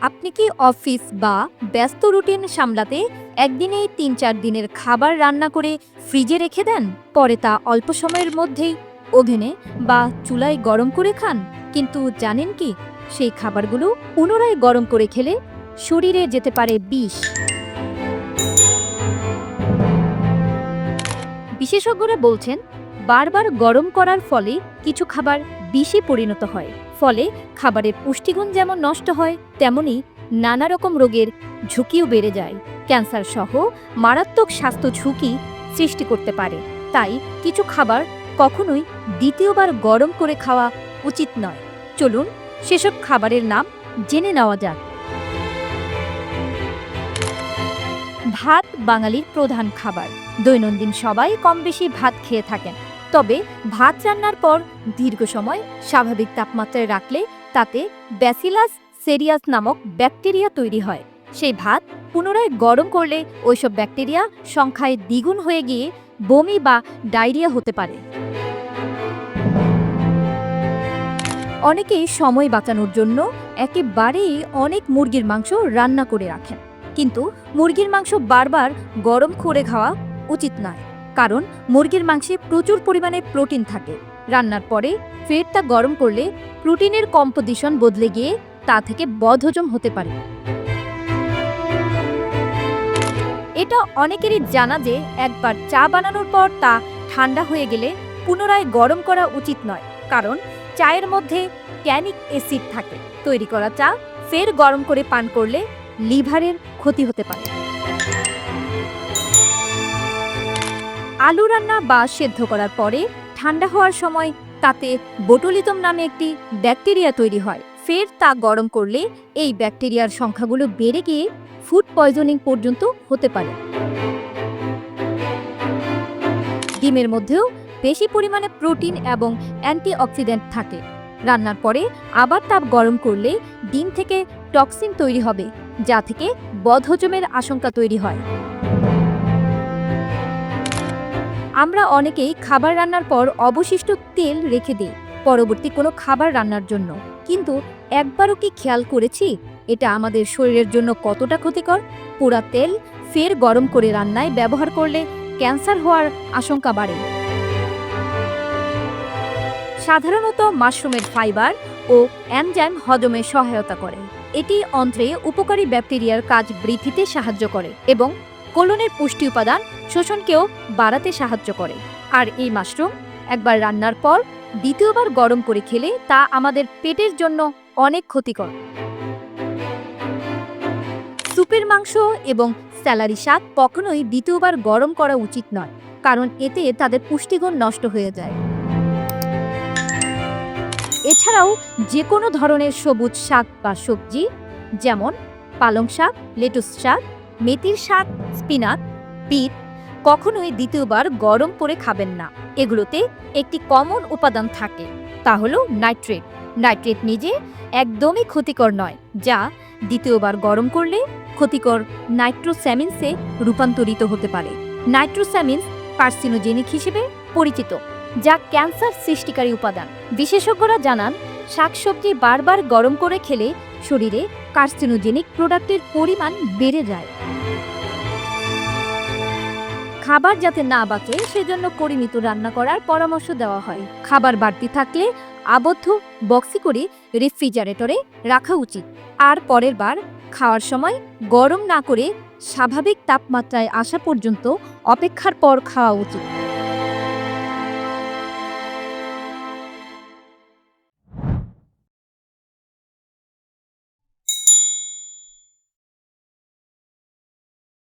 আপনি কি অফিস বা ব্যস্ত রুটিন সামলাতে একদিনেই ৩-৪ দিনের খাবার রান্না করে ফ্রিজে রেখে দেন, পরে তা অল্প সময়ের মধ্যেই ওভেনে বা চুলায় গরম করে খান? কিন্তু জানেন কি, সেই খাবারগুলো পুনরায় গরম করে খেলে শরীরে যেতে পারে বিষ। বিশেষজ্ঞরা বলছেন, বারবার গরম করার ফলে কিছু খাবার বিষে পরিণত হয়। ফলে খাবারের পুষ্টিগুণ যেমন নষ্ট হয়, তেমনি নানা রকম রোগের ঝুঁকিও বেড়ে যায়। ক্যান্সার সহ মারাত্মক স্বাস্থ্য ঝুঁকি সৃষ্টি করতে পারে। তাই কিছু খাবার কখনোই দ্বিতীয়বার গরম করে খাওয়া উচিত নয়। চলুন সেসব খাবারের নাম জেনে নেওয়া যাক। ভাত বাঙালির প্রধান খাবার। দৈনন্দিন সবাই কম বেশি ভাত খেয়ে থাকেন। তবে ভাত রান্নার পর দীর্ঘ সময় স্বাভাবিক তাপমাত্রায় রাখলে তাতে ব্যাসিলাস সেরিয়াস নামক ব্যাকটেরিয়া তৈরি হয়। সেই ভাত পুনরায় গরম করলে ওইসব ব্যাকটেরিয়া সংখ্যায় দ্বিগুণ হয়ে গিয়ে বমি বা ডায়রিয়া হতে পারে। অনেকেই সময় বাঁচানোর জন্য একেবারেই অনেক মুরগির মাংস রান্না করে রাখেন। কিন্তু মুরগির মাংস বারবার গরম করে খাওয়া উচিত নয়, কারণ মুরগির মাংসে প্রচুর পরিমাণে প্রোটিন থাকে। রান্নার পরে ফের তা গরম করলে প্রোটিনের কম্পোজিশন বদলে গিয়ে তা থেকে বদহজম হতে পারে। এটা অনেকেরই জানা যে একবার চা বানানোর পর তা ঠান্ডা হয়ে গেলে পুনরায় গরম করা উচিত নয়, কারণ চায়ের মধ্যে ট্যানিক অ্যাসিড থাকে। তৈরি করা চা ফের গরম করে পান করলে লিভারের ক্ষতি হতে পারে। আলু রান্না বা সেদ্ধ করার পরে ঠান্ডা হওয়ার সময় তাতে বোটুলিজম নামে একটি ব্যাকটেরিয়া তৈরি হয়। ফের তা গরম করলে এই ব্যাকটেরিয়ার সংখ্যাগুলো বেড়ে গিয়ে ফুড পয়জনিং পর্যন্ত হতে পারে। ডিমের মধ্যেও বেশি পরিমাণে প্রোটিন এবং অ্যান্টিঅক্সিডেন্ট থাকে। রান্নার পরে আবার তাপ গরম করলে ডিম থেকে টক্সিন তৈরি হবে, যা থেকে বদহজমের আশঙ্কা তৈরি হয়। আমরা অনেকেই খাবার রান্নার পর অবশিষ্ট তেল রেখে দিই পরবর্তী কোনো খাবার রান্নার জন্য। কিন্তু একবারও কি খেয়াল করেছি এটা আমাদের শরীরের জন্য কতটা ক্ষতিকর? পোড়া তেল ফের গরম করে রান্নায় ব্যবহার করলে ক্যান্সার হওয়ার আশঙ্কা বাড়ে। সাধারণত মাশরুমের ফাইবার ও এনজাইম হজমে সহায়তা করে। এটি অন্ত্রে উপকারী ব্যাকটেরিয়ার কাজ বৃদ্ধিতে সাহায্য করে এবং কোলনের পুষ্টি উপাদান শোষণকেও বাড়াতে সাহায্য করে। আর এই মাশরুম একবার রান্নার পর দ্বিতীয়বার গরম করে খেলে তা আমাদের পেটের জন্য অনেক ক্ষতিকর। সুপের মাংস এবং স্যালারি শাক কখনোই দ্বিতীয়বার গরম করা উচিত নয়, কারণ এতে তাদের পুষ্টিগুণ নষ্ট হয়ে যায়। এছাড়াও যে কোনো ধরনের সবুজ শাক বা সবজি, যেমন পালং শাক, লেটুস শাক, মেথির শাক, স্পিনাচ, বিট কখনোই দ্বিতীয়বার গরম করে খাবেন না। এগুলোতে একটি কমন উপাদান থাকে, তা হলো নাইট্রেট। নাইট্রেট নিজে একদমই ক্ষতিকর নয়, যা দ্বিতীয়বার গরম করলে ক্ষতিকর নাইট্রোস্যামিনসে রূপান্তরিত হতে পারে। নাইট্রোস্যামিনস কার্সিনোজেনিক হিসেবে পরিচিত, যা ক্যান্সার সৃষ্টিকারী উপাদান। বিশেষজ্ঞরা জানান, শাকসবজি বারবার গরম করে খেলে শরীরে কার্সিনোজেনিক প্রোডাক্টের পরিমাণ বেড়ে যায়। খাবার যাতে না বাঁচে সেজন্য পরিমিত রান্না করার পরামর্শ দেওয়া হয়। খাবার বাড়তি থাকলে আবদ্ধ বক্সে করে রেফ্রিজারেটরে রাখা উচিত। আর পরের বার খাওয়ার সময় গরম না করে স্বাভাবিক তাপমাত্রায় আসা পর্যন্ত অপেক্ষার পর খাওয়া উচিত।